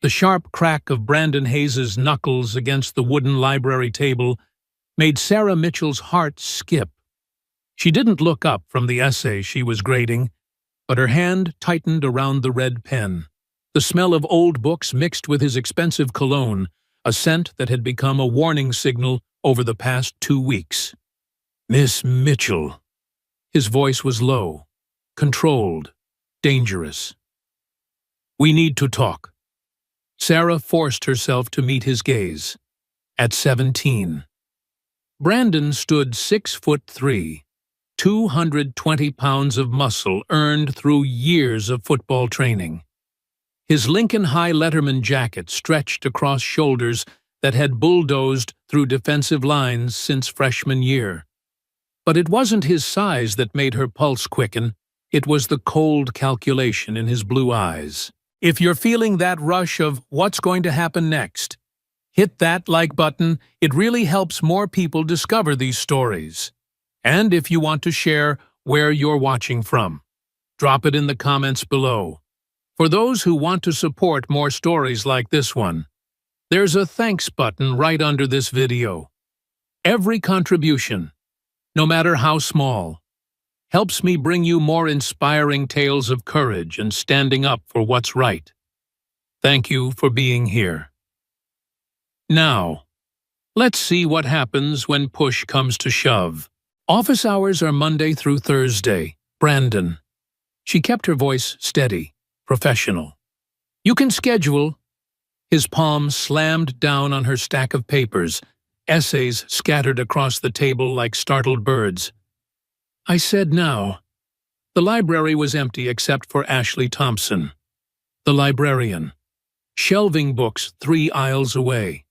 The sharp crack of Brandon Hayes's knuckles against the wooden library table made Sarah Mitchell's heart skip. She didn't look up from the essay she was grading, but her hand tightened around the red pen. The smell of old books mixed with his expensive cologne, a scent that had become a warning signal over the past 2 weeks. "Miss Mitchell." His voice was low, controlled, dangerous. "We need to talk." Sarah forced herself to meet his gaze. At 17. Brandon stood 6'3", 220 pounds of muscle earned through years of football training. His Lincoln High Letterman jacket stretched across shoulders that had bulldozed through defensive lines since freshman year. But it wasn't his size that made her pulse quicken, it was the cold calculation in his blue eyes. If you're feeling that rush of what's going to happen next, hit that like button. It really helps more people discover these stories. And if you want to share where you're watching from, drop it in the comments below. For those who want to support more stories like this one, there's a thanks button right under this video. Every contribution, no matter how small, helps me bring you more inspiring tales of courage and standing up for what's right. Thank you for being here. Now, let's see what happens when push comes to shove. Office hours are Monday through Thursday. Brandon. She kept her voice steady, professional. You can schedule. His palm slammed down on her stack of papers, essays scattered across the table like startled birds. I said now. The library was empty except for Ashley Thompson, the librarian, shelving books 3 aisles away.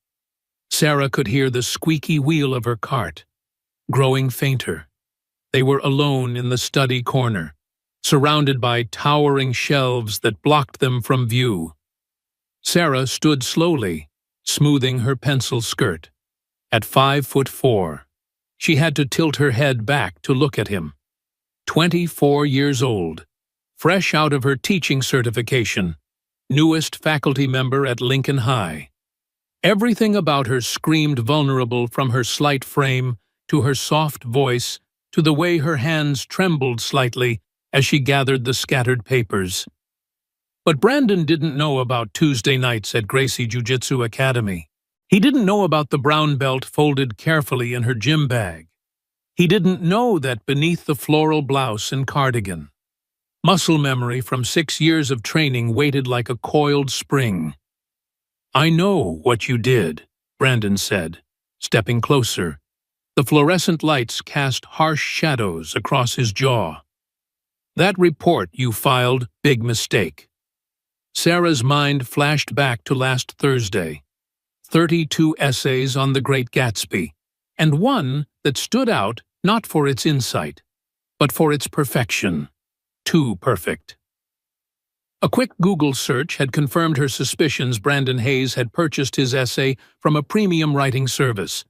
Sarah could hear the squeaky wheel of her cart, growing fainter. They were alone in the study corner, surrounded by towering shelves that blocked them from view. Sarah stood slowly, smoothing her pencil skirt. At 5'4", she had to tilt her head back to look at him. 24 years old, fresh out of her teaching certification, newest faculty member at Lincoln High. Everything about her screamed vulnerable, from her slight frame to her soft voice to the way her hands trembled slightly as she gathered the scattered papers. But Brandon didn't know about Tuesday nights at Gracie Jiu-Jitsu Academy. He didn't know about the brown belt folded carefully in her gym bag. He didn't know that beneath the floral blouse and cardigan, muscle memory from 6 years of training waited like a coiled spring. I know what you did, Brandon said, stepping closer. The fluorescent lights cast harsh shadows across his jaw. That report you filed, big mistake. Sarah's mind flashed back to last Thursday. 32 essays on The Great Gatsby, and one that stood out not for its insight, but for its perfection. Too perfect. A quick Google search had confirmed her suspicions. Brandon Hayes had purchased his essay from a premium writing service.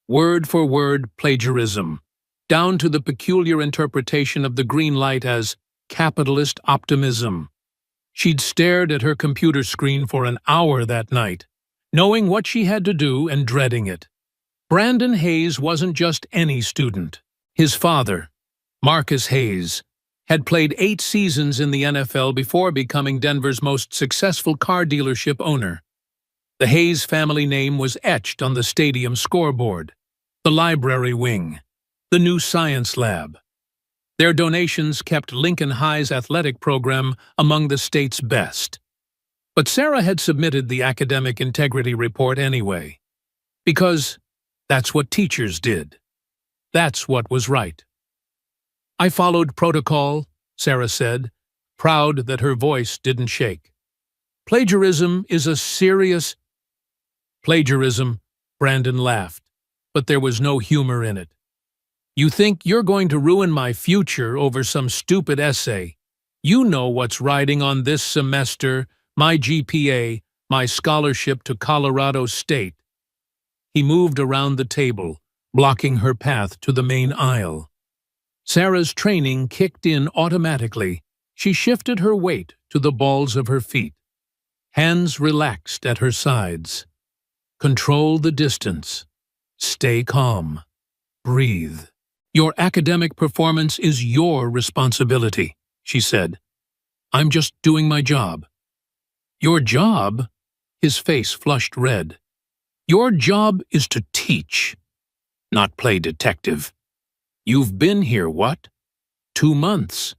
Word for word plagiarism, down to the peculiar interpretation of the green light as capitalist optimism. She'd stared at her computer screen for an hour that night, knowing what she had to do and dreading it. Brandon Hayes wasn't just any student. His father, Marcus Hayes, had played 8 seasons in the NFL before becoming Denver's most successful car dealership owner. The Hayes family name was etched on the stadium scoreboard, the library wing, the new science lab. Their donations kept Lincoln High's athletic program among the state's best. But Sarah had submitted the academic integrity report anyway, because that's what teachers did. That's what was right. I followed protocol, Sarah said, proud that her voice didn't shake. Plagiarism is a serious... Plagiarism, Brandon laughed, but there was no humor in it. You think you're going to ruin my future over some stupid essay? You know what's riding on this semester, my GPA, my scholarship to Colorado State. He moved around the table, blocking her path to the main aisle. Sarah's training kicked in automatically. She shifted her weight to the balls of her feet. hands relaxed at her sides. Control the distance. Stay calm. Breathe. Your academic performance is your responsibility, she said. I'm just doing my job. Your job? His face flushed red. Your job is to teach, not play detective. You've been here, what? 2 months.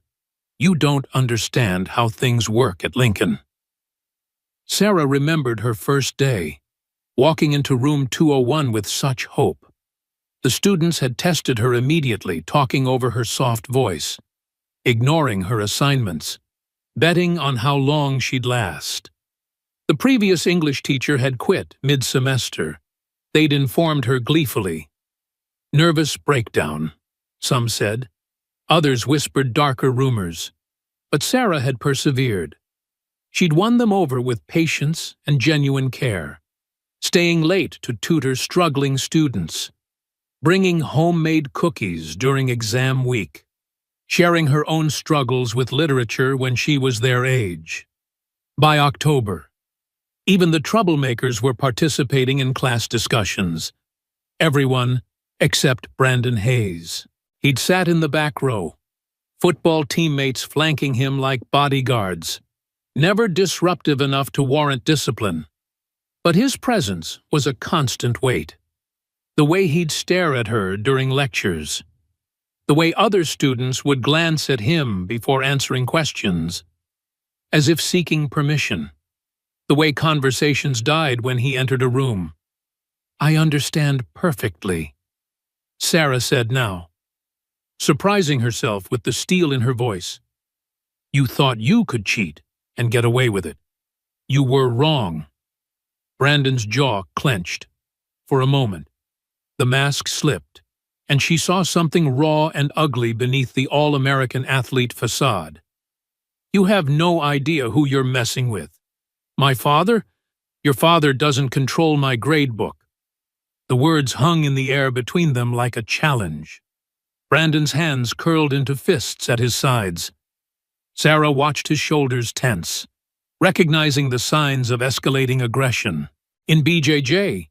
You don't understand how things work at Lincoln. Sarah remembered her first day, walking into room 201 with such hope. The students had tested her immediately, talking over her soft voice, ignoring her assignments, betting on how long she'd last. The previous English teacher had quit mid-semester. They'd informed her gleefully. Nervous breakdown, some said. Others whispered darker rumors. But Sarah had persevered. She'd won them over with patience and genuine care, staying late to tutor struggling students, bringing homemade cookies during exam week, sharing her own struggles with literature when she was their age. By October, even the troublemakers were participating in class discussions. Everyone except Brandon Hayes. He'd sat in the back row, football teammates flanking him like bodyguards, never disruptive enough to warrant discipline. But his presence was a constant weight. The way he'd stare at her during lectures, the way other students would glance at him before answering questions, as if seeking permission, the way conversations died when he entered a room. I understand perfectly, Sarah said now, surprising herself with the steel in her voice. You thought you could cheat and get away with it. You were wrong. Brandon's jaw clenched. For a moment, the mask slipped, and she saw something raw and ugly beneath the all-American athlete facade. You have no idea who you're messing with. My father? Your father doesn't control my grade book. The words hung in the air between them like a challenge. Brandon's hands curled into fists at his sides. Sarah watched his shoulders tense, recognizing the signs of escalating aggression. In BJJ,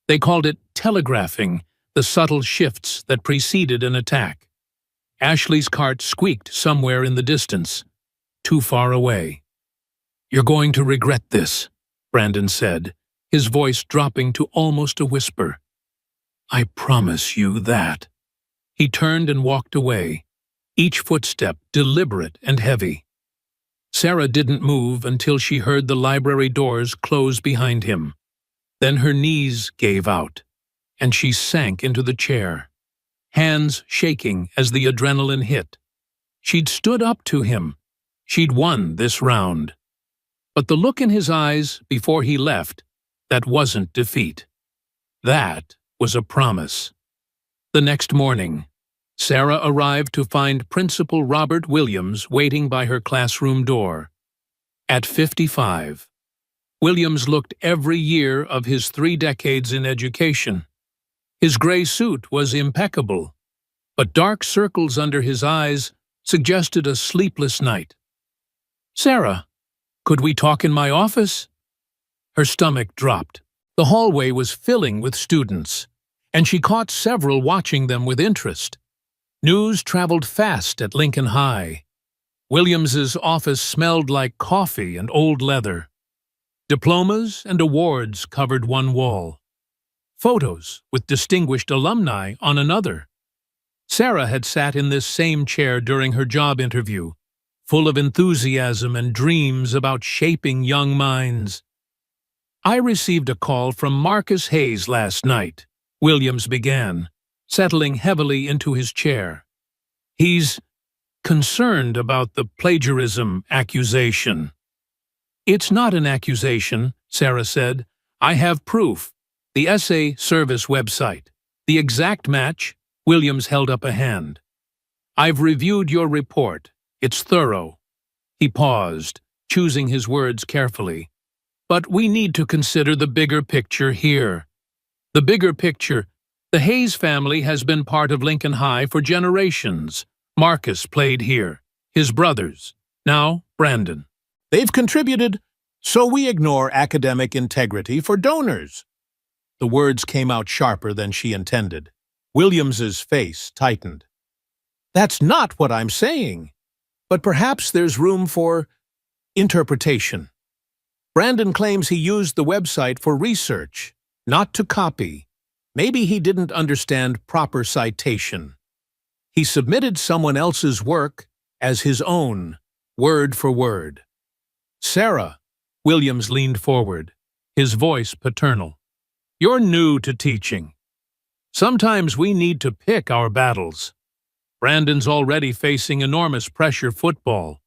they called it telegraphing the subtle shifts that preceded an attack. Ashley's cart squeaked somewhere in the distance, too far away. You're going to regret this, Brandon said, his voice dropping to almost a whisper. I promise you that. He turned and walked away, each footstep deliberate and heavy. Sarah didn't move until she heard the library doors close behind him. Then her knees gave out, and she sank into the chair, hands shaking as the adrenaline hit. She'd stood up to him. She'd won this round. But the look in his eyes before he left, that wasn't defeat. That was a promise. The next morning, Sarah arrived to find Principal Robert Williams waiting by her classroom door. At 55, Williams looked every year of his 3 decades in education. His gray suit was impeccable, but dark circles under his eyes suggested a sleepless night. Sarah, could we talk in my office? Her stomach dropped. The hallway was filling with students, and she caught several watching them with interest. News traveled fast at Lincoln High. Williams's office smelled like coffee and old leather. Diplomas and awards covered one wall. Photos with distinguished alumni on another. Sarah had sat in this same chair during her job interview, full of enthusiasm and dreams about shaping young minds. I received a call from Marcus Hayes last night, Williams began, settling heavily into his chair. He's concerned about the plagiarism accusation. It's not an accusation, Sarah said. I have proof. The essay service website. The exact match. Williams held up a hand. I've reviewed your report. It's thorough. He paused, choosing his words carefully. But we need to consider the bigger picture here. The bigger picture. The Hayes family has been part of Lincoln High for generations. Marcus played here. His brothers. Now, Brandon. They've contributed So we ignore academic integrity for donors. The words came out sharper than she intended. Williams's face tightened. That's not what I'm saying. But perhaps there's room for interpretation. Brandon claims he used the website for research, not to copy. Maybe he didn't understand proper citation. He submitted someone else's work as his own, word for word. Sarah, Williams leaned forward, his voice paternal. You're new to teaching. Sometimes we need to pick our battles. Brandon's already facing enormous pressure: football,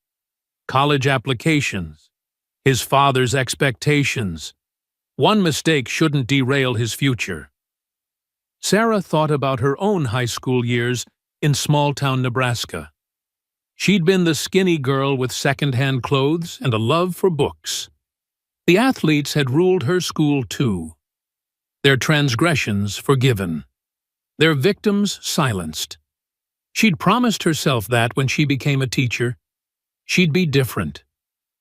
college applications, his father's expectations. One mistake shouldn't derail his future. Sarah thought about her own high school years in small-town Nebraska. She'd been the skinny girl with second-hand clothes and a love for books. The athletes had ruled her school too. Their transgressions forgiven. Their victims silenced. She'd promised herself that when she became a teacher, she'd be different.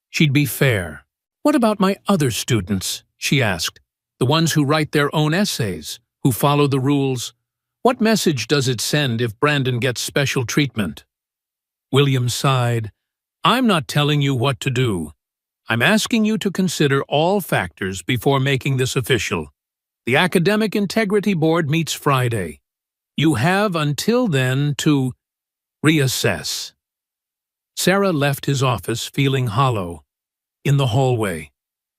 She'd be fair. What about my other students? She asked. The ones who write their own essays, who follow the rules. What message does it send if Brandon gets special treatment? William sighed. I'm not telling you what to do. I'm asking you to consider all factors before making this official. The Academic Integrity Board meets Friday. You have until then to reassess. Sarah left his office feeling hollow. In the hallway,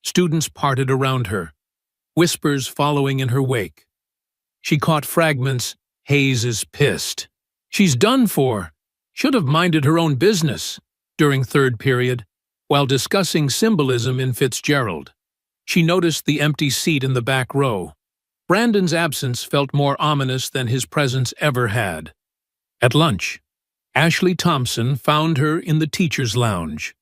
students parted around her, whispers following in her wake. She caught fragments. Hayes is pissed. She's done for. Should have minded her own business. During third period, while discussing symbolism in Fitzgerald, she noticed the empty seat in the back row. Brandon's absence felt more ominous than his presence ever had. At lunch, Ashley Thompson found her in the teacher's lounge.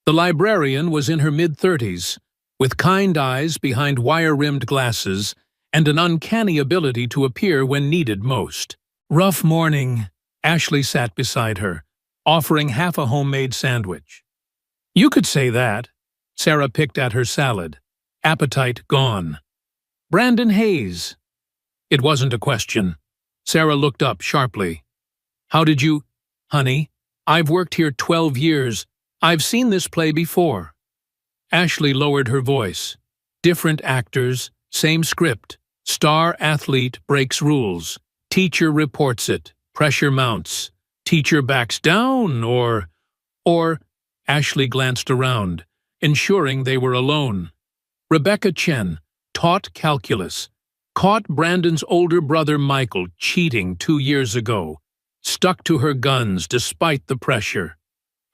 The librarian was in her mid-30s, with kind eyes behind wire-rimmed glasses and an uncanny ability to appear when needed most. Rough morning. Ashley sat beside her, offering half a homemade sandwich. You could say that. Sarah picked at her salad, appetite gone. Brandon Hayes. It wasn't a question. Sarah looked up sharply. How did you... Honey, I've worked here 12 years. I've seen this play before. Ashley lowered her voice. Different actors, same script. Star athlete breaks rules. Teacher reports it. Pressure mounts. Teacher backs down, or... Ashley glanced around, ensuring they were alone. Rebecca Chen taught calculus. Caught Brandon's older brother Michael cheating 2 years ago. Stuck to her guns despite the pressure.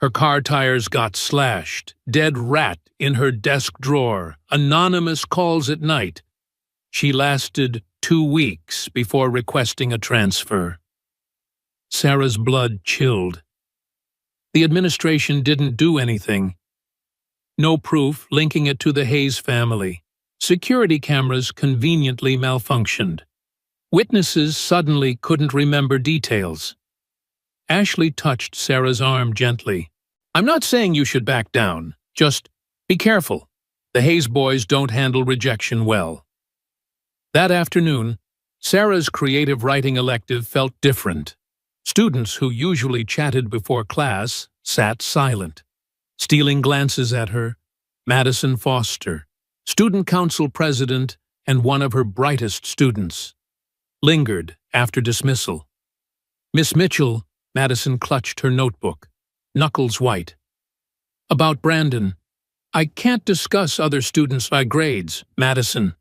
Her car tires got slashed. Dead rat in her desk drawer. Anonymous calls at night. She lasted 2 weeks before requesting a transfer. Sarah's blood chilled. The administration didn't do anything. No proof linking it to the Hayes family. Security cameras conveniently malfunctioned. Witnesses suddenly couldn't remember details. Ashley touched Sarah's arm gently. I'm not saying you should back down. Just be careful. The Hayes boys don't handle rejection well. That afternoon, Sarah's creative writing elective felt different. Students who usually chatted before class sat silent, stealing glances at her. Madison Foster, student council president and one of her brightest students, lingered after dismissal. Miss Mitchell, Madison clutched her notebook, knuckles white. About Brandon. I can't discuss other students by grades, Madison.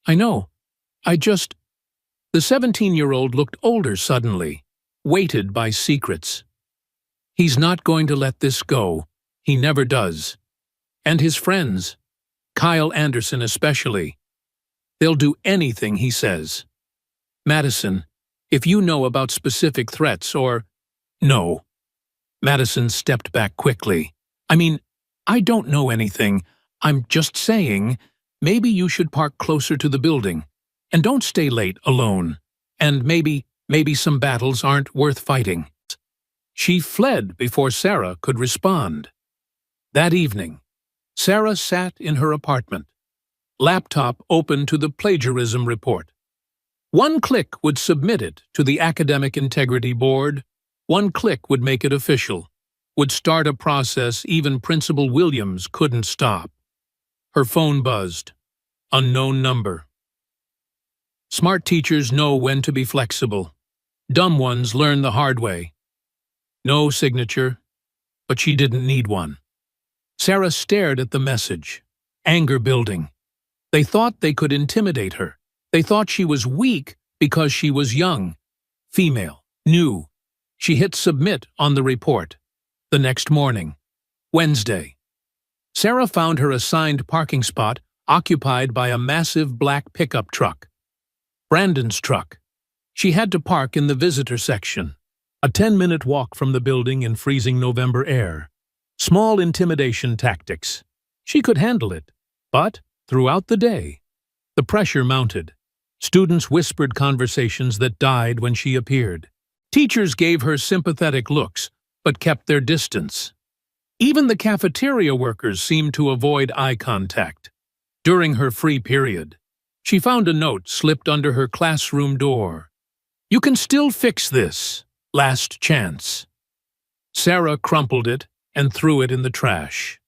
I know. The 17-year-old looked older suddenly, weighted by secrets. He's not going to let this go. He never does. And his friends, Kyle Anderson especially. They'll do anything he says. Madison, if you know about specific threats or... No. Madison stepped back quickly. I don't know anything. I'm just saying, maybe you should park closer to the building. And don't stay late alone. And maybe some battles aren't worth fighting. She fled before Sarah could respond. That evening, Sarah sat in her apartment, laptop open to the plagiarism report. One click would submit it to the Academic Integrity Board. One click would make it official, would start a process even Principal Williams couldn't stop. Her phone buzzed. Unknown number. Smart teachers know when to be flexible. Dumb ones learn the hard way. No signature, but she didn't need one. Sarah stared at the message. Anger building. They thought they could intimidate her. They thought she was weak because she was young, female, new. She hit submit on the report. The next morning, Wednesday. Sarah found her assigned parking spot occupied by a massive black pickup truck. Brandon's truck. She had to park in the visitor section. A 10-minute walk from the building in freezing November air. Small intimidation tactics. She could handle it. But, throughout the day, the pressure mounted. Students whispered conversations that died when she appeared. Teachers gave her sympathetic looks, but kept their distance. Even the cafeteria workers seemed to avoid eye contact. During her free period, she found a note slipped under her classroom door. "You can still fix this. Last chance." Sarah crumpled it and threw it in the trash.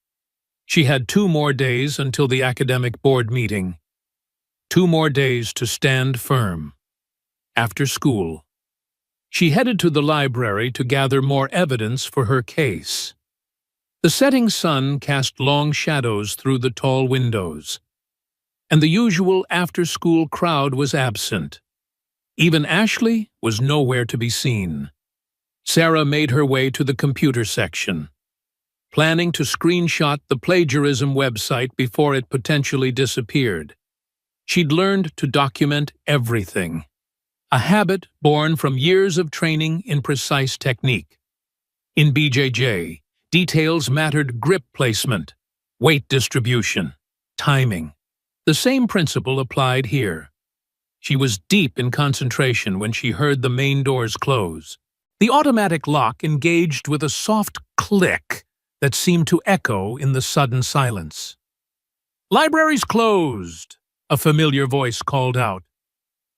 She had 2 more days until the academic board meeting. 2 more days to stand firm. After school, she headed to the library to gather more evidence for her case. The setting sun cast long shadows through the tall windows, and the usual after-school crowd was absent. Even Ashley was nowhere to be seen. Sarah made her way to the computer section, planning to screenshot the plagiarism website before it potentially disappeared. She'd learned to document everything, a habit born from years of training in precise technique. In BJJ, details mattered: grip placement, weight distribution, timing. The same principle applied here. She was deep in concentration when she heard the main doors close. The automatic lock engaged with a soft click that seemed to echo in the sudden silence. "Library's closed," a familiar voice called out.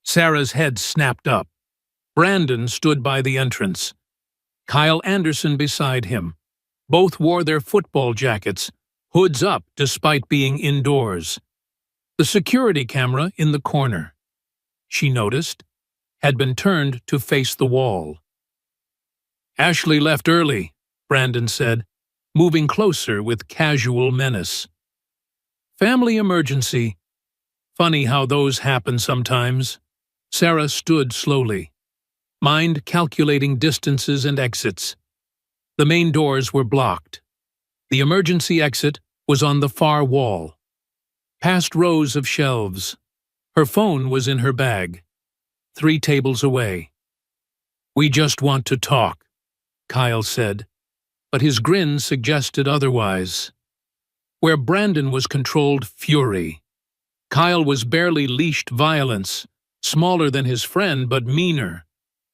Sarah's head snapped up. Brandon stood by the entrance. Kyle Anderson beside him. Both wore their football jackets, hoods up despite being indoors. The security camera in the corner, she noticed, had been turned to face the wall. "Ashley left early," Brandon said, moving closer with casual menace. "Family emergency. Funny how those happen sometimes." Sarah stood slowly, mind calculating distances and exits. The main doors were blocked. The emergency exit was on the far wall, past rows of shelves. Her phone was in her bag, 3 tables away. "We just want to talk," Kyle said, but his grin suggested otherwise. Where Brandon was controlled fury, Kyle was barely leashed violence, smaller than his friend but meaner,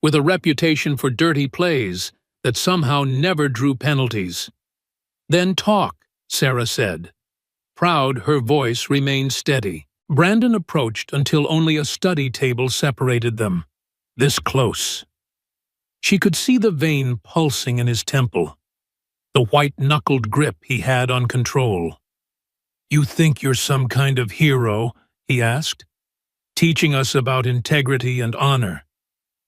with a reputation for dirty plays that somehow never drew penalties. "Then talk," Sarah said. Proud, her voice remained steady. Brandon approached until only a study table separated them. This close. She could see the vein pulsing in his temple, the white-knuckled grip he had on control. "You think you're some kind of hero?" he asked, "teaching us about integrity and honor.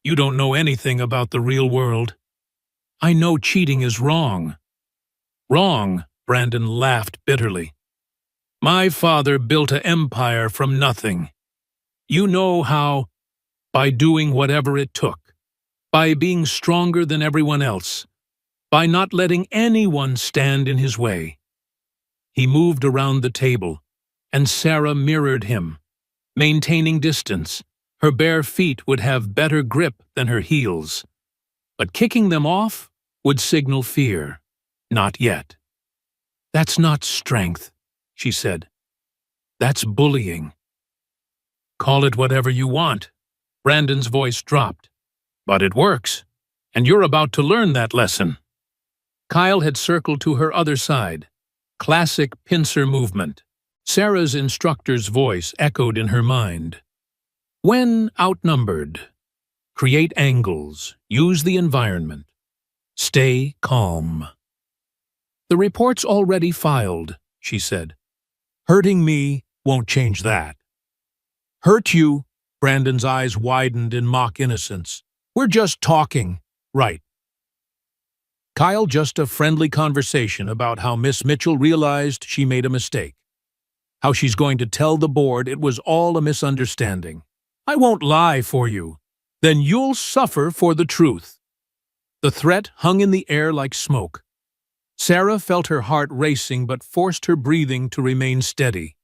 You don't know anything about the real world." "I know cheating is wrong." "Wrong," Brandon laughed bitterly. "My father built an empire from nothing. You know how? By doing whatever it took, by being stronger than everyone else, by not letting anyone stand in his way." He moved around the table, and Sarah mirrored him, maintaining distance. Her bare feet would have better grip than her heels, but kicking them off would signal fear. Not yet. "That's not strength," she said. "That's bullying." "Call it whatever you want." Brandon's voice dropped. "But it works, and you're about to learn that lesson." Kyle had circled to her other side, Classic pincer movement. Sarah's instructor's voice echoed in her mind. When outnumbered, create angles, use the environment. Stay calm. The report's already filed, she said. Hurting me won't change that. Hurt you? Brandon's eyes widened in mock innocence. We're just talking, right? Kyle, just a friendly conversation about how Miss Mitchell realized she made a mistake. How she's going to tell the board it was all a misunderstanding. I won't lie for you. Then you'll suffer for the truth. The threat hung in the air like smoke. Sarah felt her heart racing but forced her breathing to remain steady.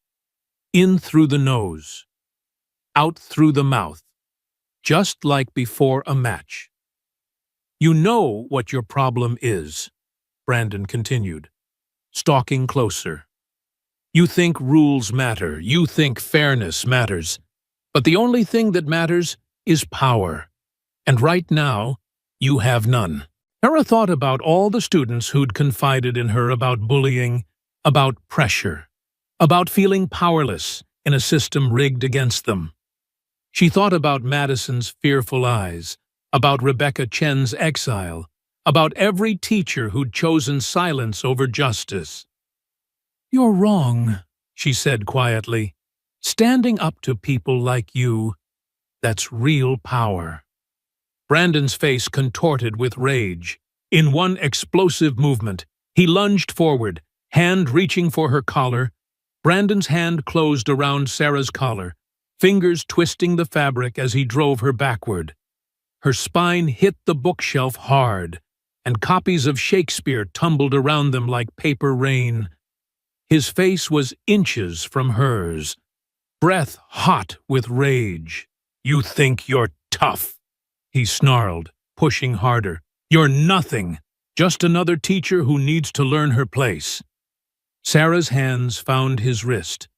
In through the nose. Out through the mouth. Just like before a match. You know what your problem is, Brandon continued, stalking closer. You think rules matter, you think fairness matters, but the only thing that matters is power. And right now, you have none. Sarah thought about all the students who'd confided in her about bullying, about pressure, about feeling powerless in a system rigged against them. She thought about Madison's fearful eyes, about Rebecca Chen's exile, about every teacher who'd chosen silence over justice. You're wrong, she said quietly. Standing up to people like you, that's real power. Brandon's face contorted with rage. In one explosive movement, he lunged forward, hand reaching for her collar. Brandon's hand closed around Sarah's collar, fingers twisting the fabric as he drove her backward. Her spine hit the bookshelf hard, and copies of Shakespeare tumbled around them like paper rain. His face was inches from hers, breath hot with rage. You think you're tough, he snarled, pushing harder. You're nothing, just another teacher who needs to learn her place. Sarah's hands found his wrist.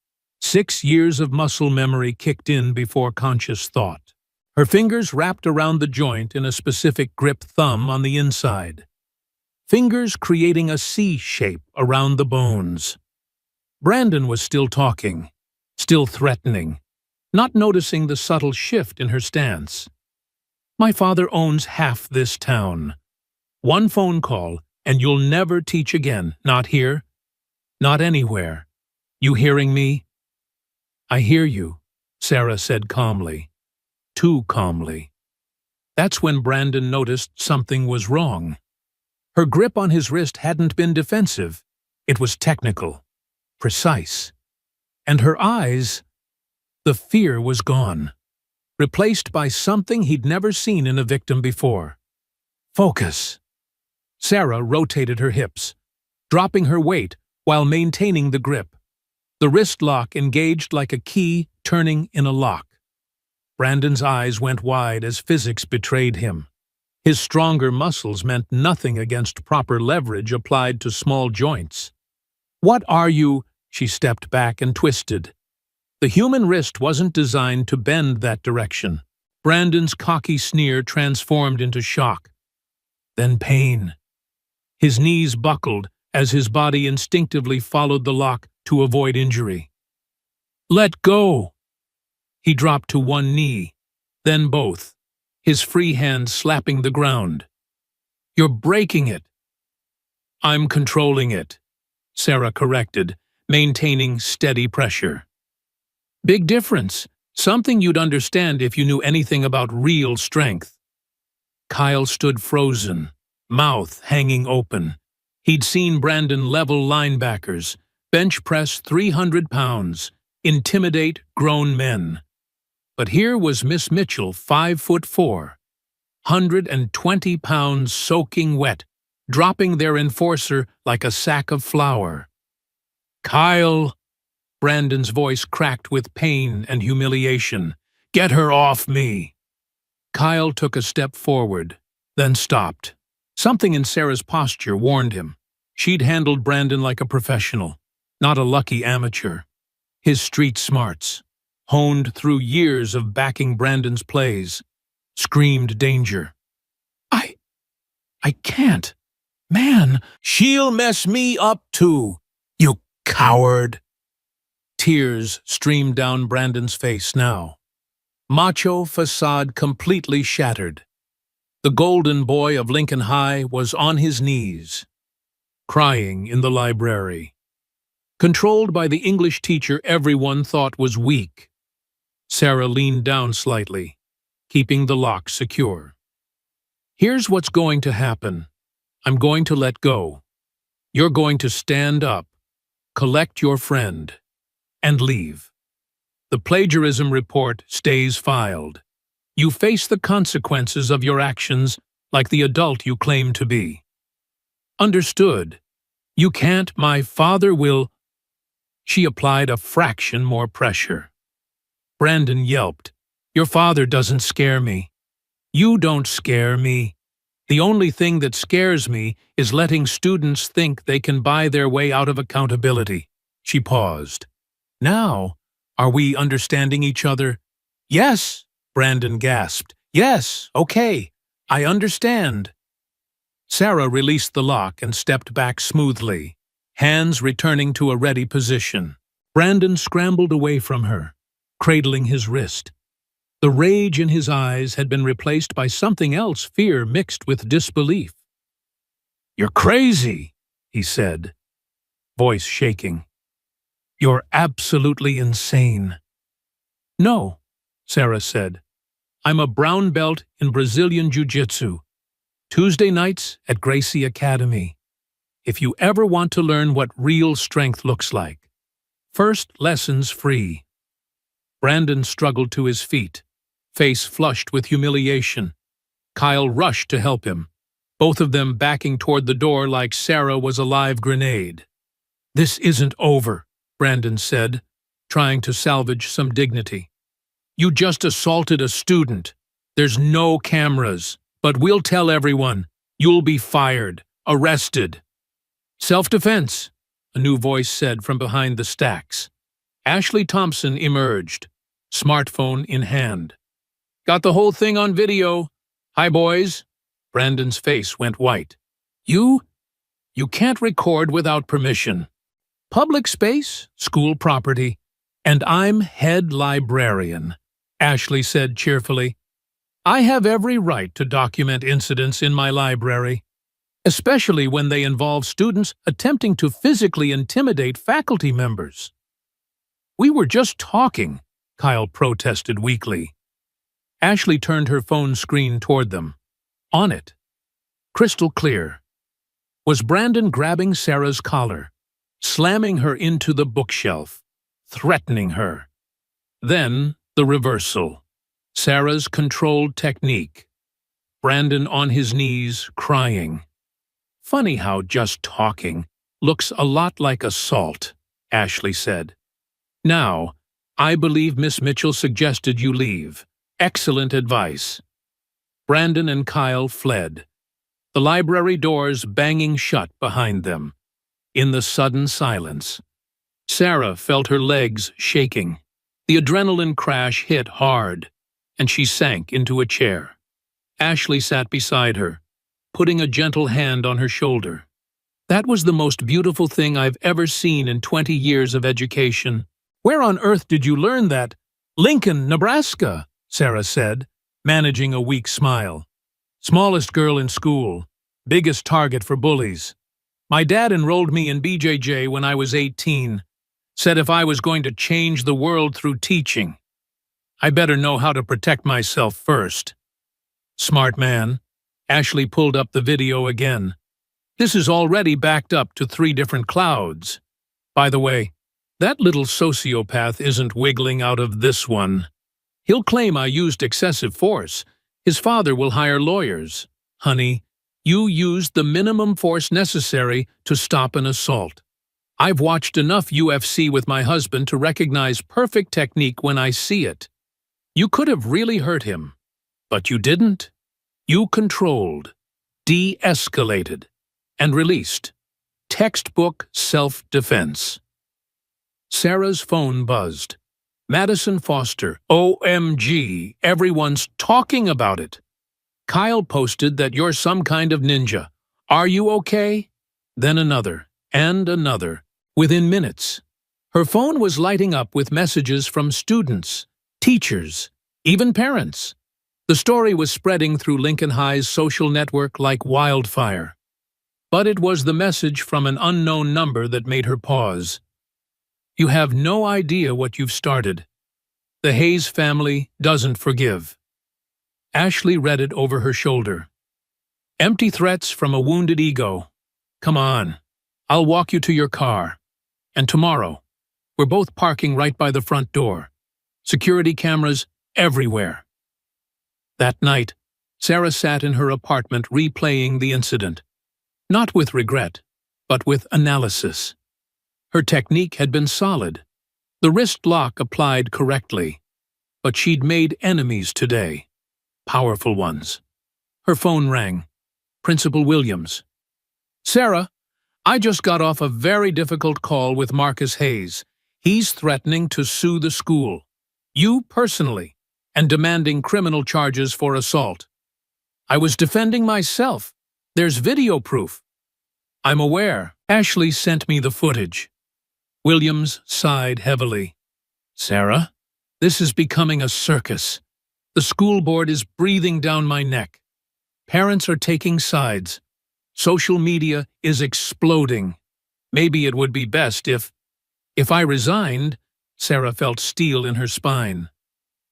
6 years of muscle memory kicked in before conscious thought. Her fingers wrapped around the joint in a specific grip, thumb on the inside. Fingers creating a C shape around the bones. Brandon was still talking, still threatening, not noticing the subtle shift in her stance. My father owns half this town. One phone call, and you'll never teach again. Not here, not anywhere. You hearing me? I hear you, Sarah said calmly. Too calmly. That's when Brandon noticed something was wrong. Her grip on his wrist hadn't been defensive. It was technical, precise. And her eyes, the fear was gone, replaced by something he'd never seen in a victim before. Focus. Sarah rotated her hips, dropping her weight while maintaining the grip. The wrist lock engaged like a key turning in a lock. Brandon's eyes went wide as physics betrayed him. His stronger muscles meant nothing against proper leverage applied to small joints. What are you? She stepped back and twisted. The human wrist wasn't designed to bend that direction. Brandon's cocky sneer transformed into shock. Then pain. His knees buckled as his body instinctively followed the lock to avoid injury. Let go! He dropped to one knee, then both, his free hand slapping the ground. You're breaking it. I'm controlling it, Sarah corrected, maintaining steady pressure. Big difference, something you'd understand if you knew anything about real strength. Kyle stood frozen, mouth hanging open. He'd seen Brandon level linebackers, bench press 300 pounds, intimidate grown men. But here was Miss Mitchell, 5'4", 120 pounds soaking wet, dropping their enforcer like a sack of flour. Kyle, Brandon's voice cracked with pain and humiliation. Get her off me. Kyle took a step forward, then stopped. Something in Sarah's posture warned him. She'd handled Brandon like a professional, not a lucky amateur. His street smarts, honed through years of backing Brandon's plays, screamed danger. I can't. Man, she'll mess me up too, You coward! Tears streamed down Brandon's face now. Macho facade completely shattered. The golden boy of Lincoln High was on his knees, crying in the library. Controlled by the English teacher everyone thought was weak, Sarah leaned down slightly, keeping the lock secure. Here's what's going to happen. I'm going to let go. You're going to stand up, collect your friend, and leave. The plagiarism report stays filed. You face the consequences of your actions like the adult you claim to be. Understood. You can't, my father will. She applied a fraction more pressure. Brandon yelped. Your father doesn't scare me. You don't scare me. The only thing that scares me is letting students think they can buy their way out of accountability. She paused. Now, are we understanding each other? Yes, Brandon gasped. Yes, okay, I understand. Sarah released the lock and stepped back smoothly, hands returning to a ready position. Brandon scrambled away from her, cradling his wrist. The rage in his eyes had been replaced by something else, fear mixed with disbelief. You're crazy, he said, voice shaking. You're absolutely insane. No, Sarah said. I'm a brown belt in Brazilian Jiu-Jitsu. Tuesday nights at Gracie Academy. If you ever want to learn what real strength looks like. First lessons free. Brandon struggled to his feet, face flushed with humiliation. Kyle rushed to help him, both of them backing toward the door like Sarah was a live grenade. This isn't over, Brandon said, trying to salvage some dignity. You just assaulted a student. There's no cameras, but we'll tell everyone. You'll be fired, arrested. Self-defense, a new voice said from behind the stacks. Ashley Thompson emerged, smartphone in hand. Got the whole thing on video. Hi, boys. Brandon's face went white. You can't record without permission. Public space, school property, and I'm head librarian, Ashley said cheerfully. I have every right to document incidents in my library, especially when they involve students attempting to physically intimidate faculty members. We were just talking, Kyle protested weakly. Ashley turned her phone screen toward them. On it, crystal clear, was Brandon grabbing Sarah's collar, slamming her into the bookshelf, threatening her. Then the reversal. Sarah's controlled technique. Brandon on his knees, crying. Funny how just talking looks a lot like assault, Ashley said. Now, I believe Miss Mitchell suggested you leave. Excellent advice. Brandon and Kyle fled, the library doors banging shut behind them. In the sudden silence, Sarah felt her legs shaking. The adrenaline crash hit hard, and she sank into a chair. Ashley sat beside her, putting a gentle hand on her shoulder. That was the most beautiful thing I've ever seen in 20 years of education. Where on earth did you learn that? Lincoln, Nebraska, Sarah said, managing a weak smile. Smallest girl in school, biggest target for bullies. My dad enrolled me in BJJ when I was 18, said if I was going to change the world through teaching, I better know how to protect myself first. Smart man. Ashley pulled up the video again. This is already backed up to 3 different clouds. By the way, that little sociopath isn't wiggling out of this one. He'll claim I used excessive force. His father will hire lawyers. Honey, you used the minimum force necessary to stop an assault. I've watched enough UFC with my husband to recognize perfect technique when I see it. You could have really hurt him, but you didn't. You controlled, de-escalated, and released. Textbook self-defense. Sarah's phone buzzed. Madison Foster, OMG, everyone's talking about it. Kyle posted that you're some kind of ninja. Are you okay? Then another, and another. Within minutes, her phone was lighting up with messages from students, teachers, even parents. The story was spreading through Lincoln High's social network like wildfire. But it was the message from an unknown number that made her pause. "You have no idea what you've started. The Hayes family doesn't forgive." Ashley read it over her shoulder. "Empty threats from a wounded ego. Come on, I'll walk you to your car. And tomorrow, we're both parking right by the front door. Security cameras everywhere." That night, Sarah sat in her apartment replaying the incident. Not with regret, but with analysis. Her technique had been solid. The wrist lock applied correctly. But she'd made enemies today. Powerful ones. Her phone rang. Principal Williams. "Sarah, I just got off a very difficult call with Marcus Hayes. He's threatening to sue the school. You personally, and demanding criminal charges for assault." "I was defending myself. There's video proof." "I'm aware. Ashley sent me the footage." Williams sighed heavily. "Sarah, this is becoming a circus. The school board is breathing down my neck. Parents are taking sides. Social media is exploding. Maybe it would be best if I resigned." Sarah felt steel in her spine.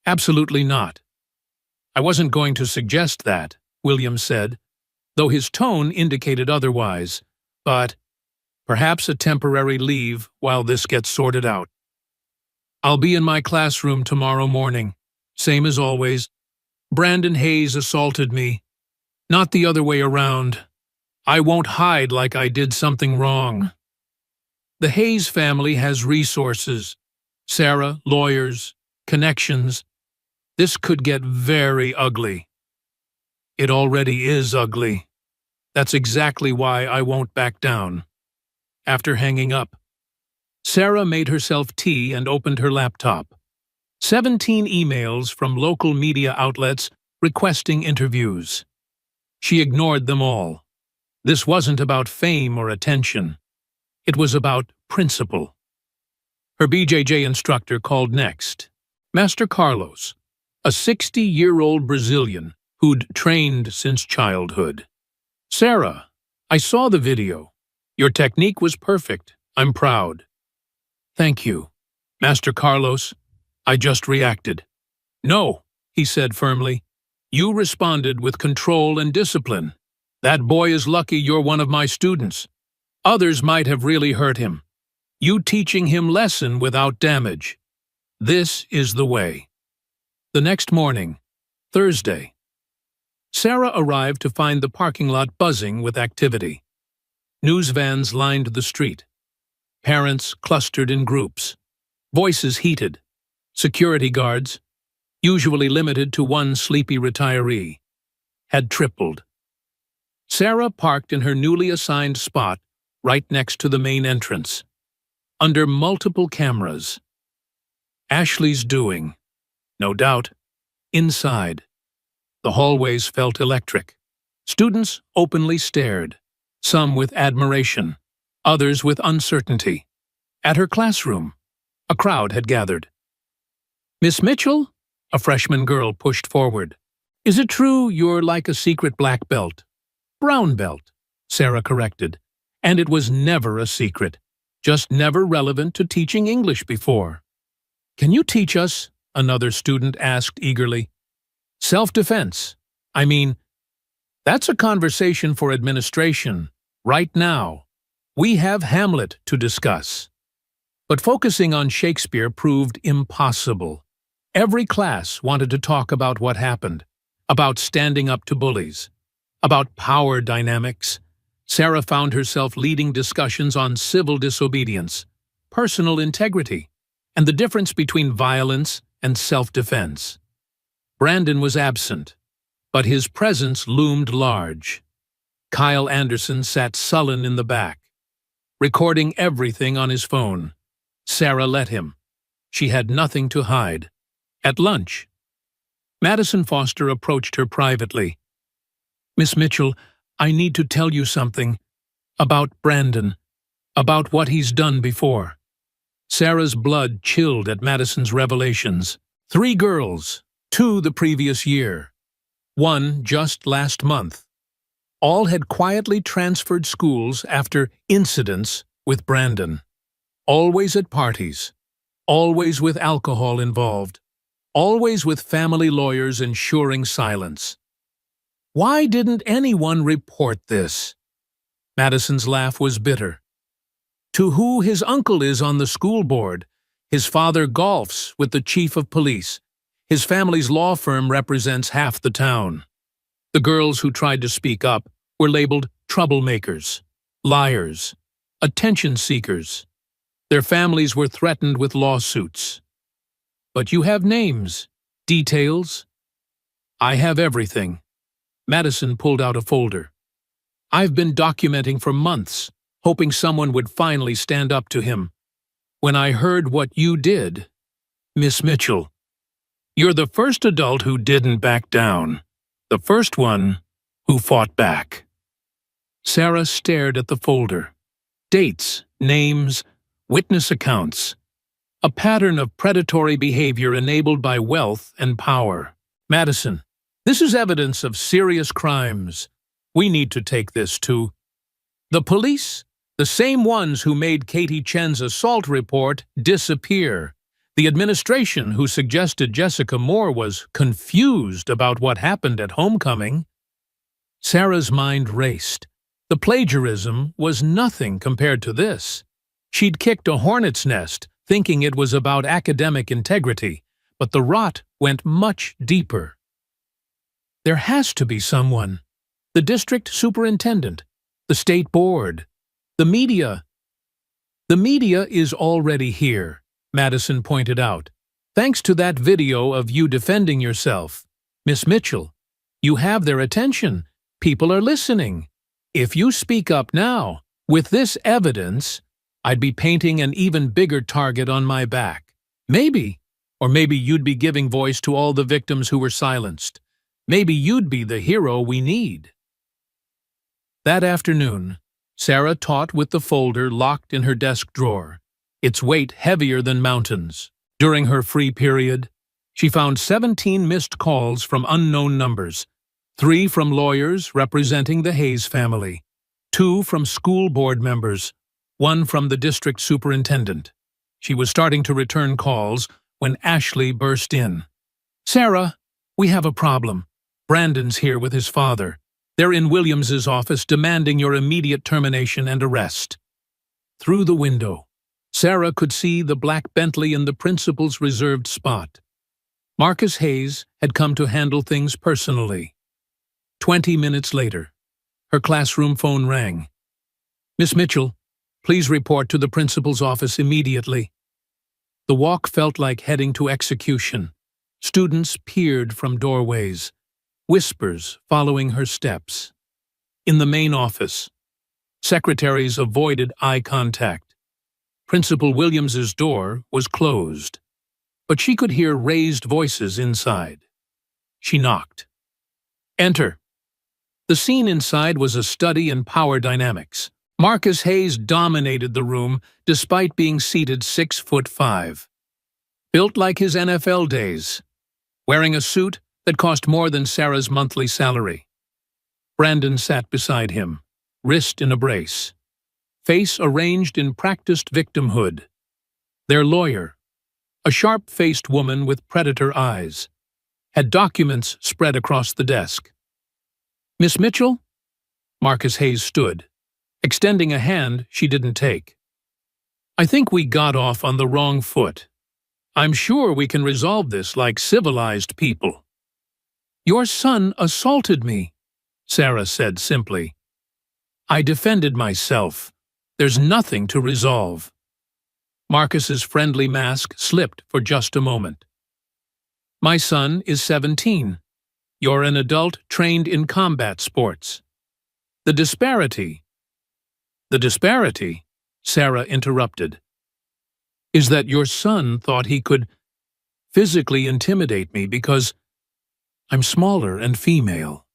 "Absolutely not." "I wasn't going to suggest that," Williams said, though his tone indicated otherwise. "But perhaps a temporary leave while this gets sorted out. I'll be in my classroom tomorrow morning, same as always. Brandon Hayes assaulted me, not the other way around. I won't hide like I did something wrong." The Hayes family has resources. Sarah, lawyers, connections. This could get very ugly. It already is ugly. That's exactly why I won't back down. After hanging up, Sarah made herself tea and opened her laptop. 17 emails from local media outlets requesting interviews. She ignored them all. This wasn't about fame or attention. It was about principle. Her BJJ instructor called next. Master Carlos, a 60-year-old Brazilian who'd trained since childhood. "Sarah, I saw the video. Your technique was perfect. I'm proud." "Thank you. Master Carlos, I just reacted." "No," he said firmly. "You responded with control and discipline. That boy is lucky you're one of my students. Others might have really hurt him. You teaching him lesson without damage. This is the way." The next morning, Thursday, Sarah arrived to find the parking lot buzzing with activity. News vans lined the street. Parents clustered in groups. Voices heated. Security guards, usually limited to one sleepy retiree, had tripled. Sarah parked in her newly assigned spot right next to the main entrance, under multiple cameras. Ashley's doing, no doubt, inside. The hallways felt electric. Students openly stared, some with admiration, others with uncertainty. At her classroom, a crowd had gathered. "Miss Mitchell?" A freshman girl pushed forward. "Is it true you're like a secret black belt?" "Brown belt," Sarah corrected. "And it was never a secret, just never relevant to teaching English before." "Can you teach us?" another student asked eagerly. "Self-defense. I mean, that's a conversation for administration. Right now, we have Hamlet to discuss." But focusing on Shakespeare proved impossible. Every class wanted to talk about what happened, about standing up to bullies, about power dynamics. Sarah found herself leading discussions on civil disobedience, personal integrity, and the difference between violence and self-defense. Brandon was absent, but his presence loomed large. Kyle Anderson sat sullen in the back, recording everything on his phone. Sarah let him. She had nothing to hide. At lunch, Madison Foster approached her privately. "Miss Mitchell, I need to tell you something about Brandon. about what he's done before. Sarah's blood chilled at Madison's revelations. 3 girls, 2 the previous year, 1 just last month. All had quietly transferred schools after incidents with Brandon. Always at parties, always with alcohol involved, always with family lawyers ensuring silence. Why didn't anyone report this? Madison's laugh was bitter. To who his uncle is on the school board, his father golfs with the chief of police, his family's law firm represents half the town. The girls who tried to speak up were labeled troublemakers, liars, attention seekers. Their families were threatened with lawsuits. But you have names, details. I have everything. Madison pulled out a folder. I've been documenting for months, hoping someone would finally stand up to him. When I heard what you did, Miss Mitchell, you're the first adult who didn't back down. The first one who fought back. Sarah stared at the folder. Dates, names, witness accounts. A pattern of predatory behavior enabled by wealth and power. Madison, this is evidence of serious crimes. We need to take this to the police, the same ones who made Katie Chen's assault report disappear. The administration who suggested Jessica Moore was confused about what happened at homecoming. Sarah's mind raced. The plagiarism was nothing compared to this. She'd kicked a hornet's nest, thinking it was about academic integrity, but the rot went much deeper. There has to be someone. The district superintendent, the state board, the media. The media is already here, Madison pointed out. Thanks to that video of you defending yourself. Miss Mitchell, you have their attention. People are listening. If you speak up now, with this evidence, I'd be painting an even bigger target on my back. Maybe, or maybe you'd be giving voice to all the victims who were silenced. Maybe you'd be the hero we need. That afternoon, Sarah taught with the folder locked in her desk drawer, its weight heavier than mountains. During her free period, she found 17 missed calls from unknown numbers, 3 from lawyers representing the Hayes family, 2 from school board members, 1 from the district superintendent. She was starting to return calls when Ashley burst in. Sarah, we have a problem. Brandon's here with his father. They're in Williams's office demanding your immediate termination and arrest. Through the window, Sarah could see the black Bentley in the principal's reserved spot. Marcus Hayes had come to handle things personally. 20 minutes later, her classroom phone rang. Miss Mitchell, please report to the principal's office immediately. The walk felt like heading to execution. Students peered from doorways, whispers following her steps. In the main office, secretaries avoided eye contact. Principal Williams's door was closed, but she could hear raised voices inside. She knocked. Enter. The scene inside was a study in power dynamics. Marcus Hayes dominated the room despite being seated 6'5". Built like his NFL days, wearing a suit that cost more than Sarah's monthly salary. Brandon sat beside him, wrist in a brace, face arranged in practiced victimhood. Their lawyer, a sharp-faced woman with predator eyes, had documents spread across the desk. Miss Mitchell? Marcus Hayes stood, extending a hand she didn't take. I think we got off on the wrong foot. I'm sure we can resolve this like civilized people. Your son assaulted me, Sarah said simply. I defended myself. There's nothing to resolve. Marcus's friendly mask slipped for just a moment. My son is 17. You're an adult trained in combat sports. The disparity, Sarah interrupted, is that your son thought he could physically intimidate me because I'm smaller and female.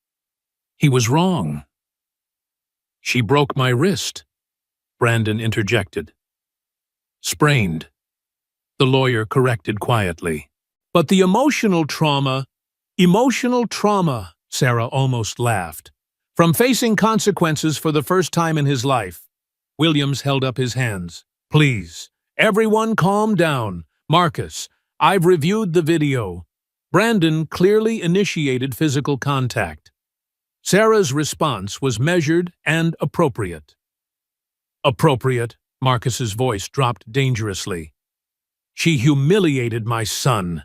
He was wrong. She broke my wrist. Brandon interjected. Sprained, the lawyer corrected quietly. But the emotional trauma, Sarah almost laughed. From facing consequences for the first time in his life. Williams held up his hands. Please, everyone calm down. Marcus, I've reviewed the video. Brandon clearly initiated physical contact. Sarah's response was measured and appropriate. Appropriate, Marcus's voice dropped dangerously. She humiliated my son.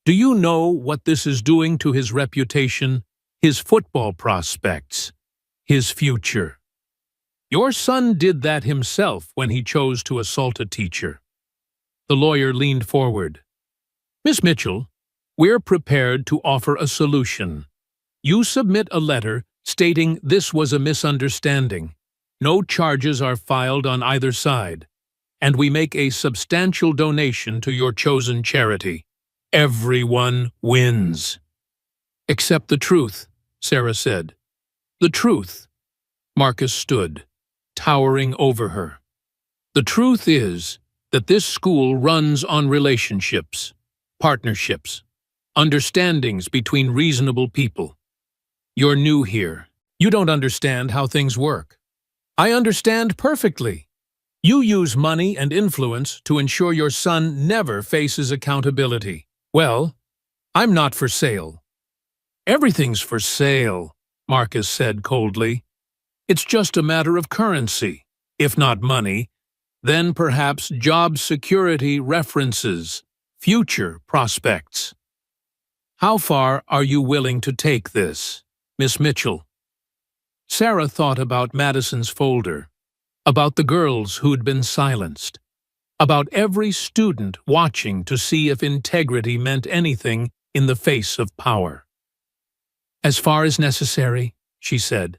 Do you know what this is doing to his reputation, his football prospects, his future? Your son did that himself when he chose to assault a teacher. The lawyer leaned forward. Miss Mitchell, we're prepared to offer a solution. You submit a letter stating this was a misunderstanding. No charges are filed on either side, and we make a substantial donation to your chosen charity. Everyone wins. Except the truth, Sarah said. The truth. Marcus stood, towering over her. The truth is that this school runs on relationships, partnerships, understandings between reasonable people. You're new here. You don't understand how things work. I understand perfectly. You use money and influence to ensure your son never faces accountability. Well, I'm not for sale. Everything's for sale, Marcus said coldly. It's just a matter of currency. If not money, then perhaps job security references, future prospects. How far are you willing to take this, Miss Mitchell? Sarah thought about Madison's folder, about the girls who'd been silenced, about every student watching to see if integrity meant anything in the face of power. As far as necessary, she said.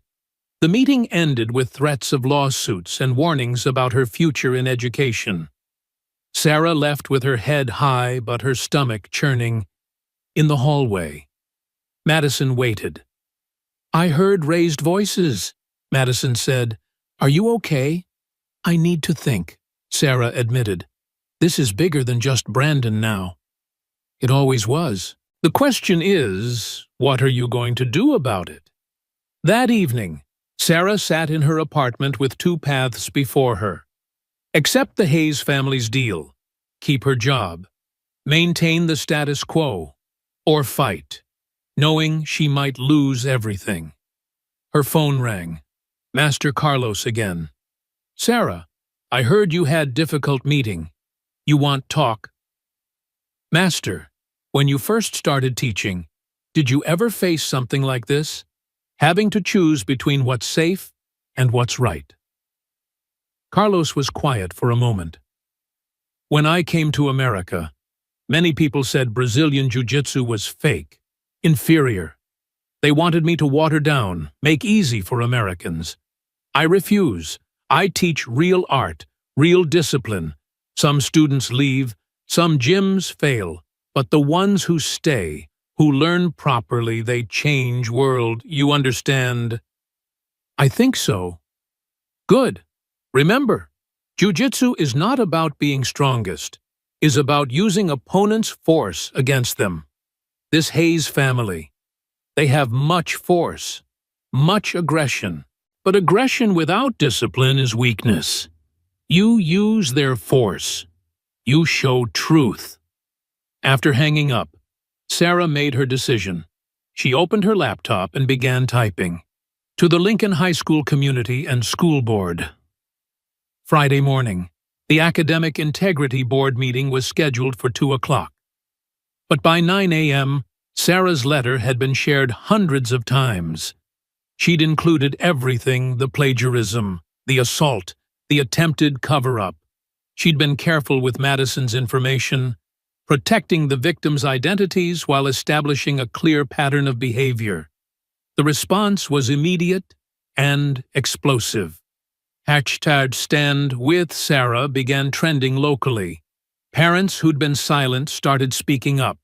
The meeting ended with threats of lawsuits and warnings about her future in education. Sarah left with her head high but her stomach churning. In the hallway, Madison waited. I heard raised voices, Madison said. Are you okay? I need to think, Sarah admitted. This is bigger than just Brandon now. It always was. The question is, what are you going to do about it? That evening, Sarah sat in her apartment with two paths before her. Accept the Hayes family's deal, keep her job, maintain the status quo, or fight, knowing she might lose everything. Her phone rang. Master Carlos again. Sarah, I heard you had difficult meeting. You want talk? Master, when you first started teaching, did you ever face something like this? Having to choose between what's safe and what's right. Carlos was quiet for a moment. When I came to America, many people said Brazilian Jiu-Jitsu was fake, inferior. They wanted me to water down, make easy for Americans. I refuse. I teach real art, real discipline. Some students leave, some gyms fail, but the ones who stay, who learn properly, they change world, you understand? I think so. Good. Remember, Jiu-Jitsu is not about being strongest, is about using opponents' force against them. This Hayes family, they have much force, much aggression, but aggression without discipline is weakness. You use their force. You show truth. After hanging up, Sarah made her decision. She opened her laptop and began typing. To the Lincoln High School community and school board. Friday morning, the Academic Integrity Board meeting was scheduled for 2 o'clock. But by 9 a.m., Sarah's letter had been shared hundreds of times. She'd included everything, the plagiarism, the assault, the attempted cover-up. She'd been careful with Madison's information, protecting the victims' identities while establishing a clear pattern of behavior. The response was immediate and explosive. #StandWithSarah began trending locally. Parents who'd been silent started speaking up.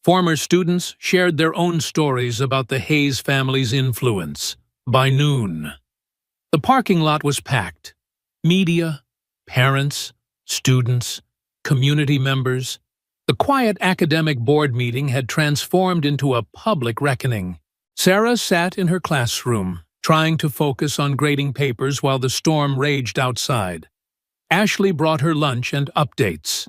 Former students shared their own stories about the Hayes family's influence. By noon, the parking lot was packed. Media, parents, students, community members. The quiet academic board meeting had transformed into a public reckoning. Sarah sat in her classroom, trying to focus on grading papers while the storm raged outside. Ashley brought her lunch and updates.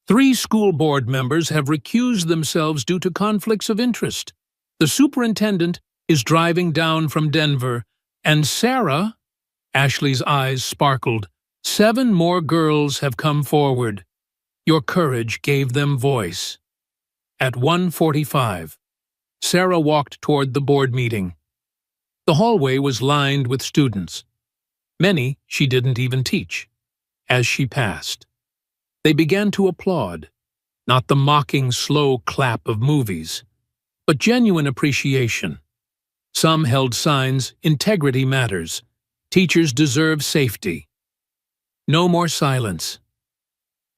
3 school board members have recused themselves due to conflicts of interest. The superintendent is driving down from Denver, and Sarah, Ashley's eyes sparkled, 7 more girls have come forward. Your courage gave them voice. At 1:45, Sarah walked toward the board meeting. The hallway was lined with students. Many she didn't even teach. As she passed, they began to applaud, not the mocking, slow clap of movies, but genuine appreciation. Some held signs, "Integrity matters. Teachers deserve safety." No more silence.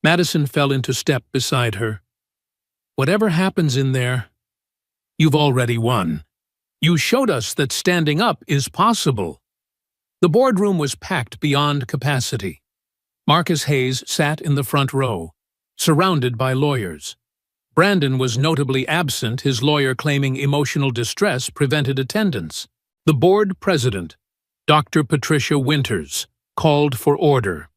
Madison fell into step beside her. Whatever happens in there, you've already won. You showed us that standing up is possible. The boardroom was packed beyond capacity. Marcus Hayes sat in the front row, surrounded by lawyers. Brandon was notably absent, his lawyer claiming emotional distress prevented attendance. The board president, Dr. Patricia Winters, called for order.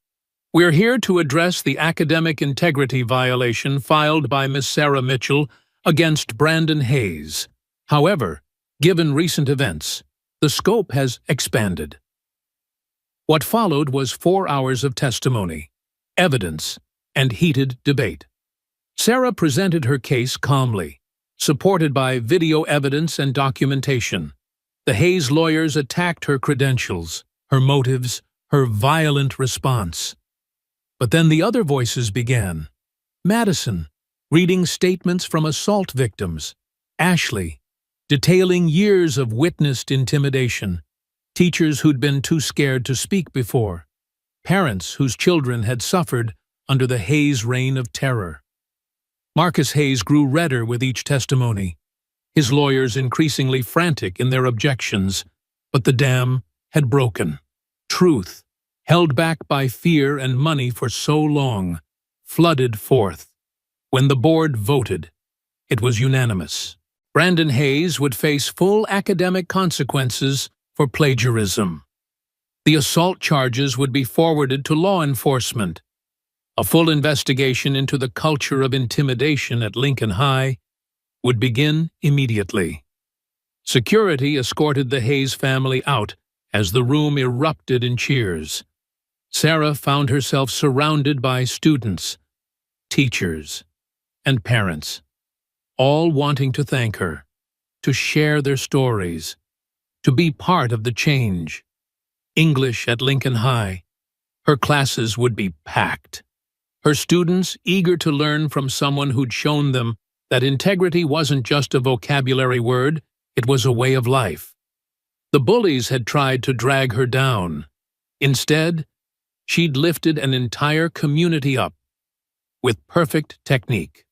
We're here to address the academic integrity violation filed by Miss Sarah Mitchell against Brandon Hayes. However, given recent events, the scope has expanded. What followed was 4 hours of testimony, evidence, and heated debate. Sarah presented her case calmly, supported by video evidence and documentation. The Hayes lawyers attacked her credentials, her motives, her violent response. But then the other voices began. Madison, reading statements from assault victims. Ashley, detailing years of witnessed intimidation. Teachers who'd been too scared to speak before. Parents whose children had suffered under the Hayes reign of terror. Marcus Hayes grew redder with each testimony, his lawyers increasingly frantic in their objections, but the dam had broken. Truth, held back by fear and money for so long, flooded forth. When the board voted, it was unanimous. Brandon Hayes would face full academic consequences for plagiarism. The assault charges would be forwarded to law enforcement. A full investigation into the culture of intimidation at Lincoln High would begin immediately. Security escorted the Hayes family out as the room erupted in cheers. Sarah found herself surrounded by students, teachers, and parents, all wanting to thank her, to share their stories, to be part of the change. English at Lincoln High. Her classes would be packed. Her students eager to learn from someone who'd shown them that integrity wasn't just a vocabulary word, it was a way of life. The bullies had tried to drag her down. Instead, she'd lifted an entire community up with perfect technique.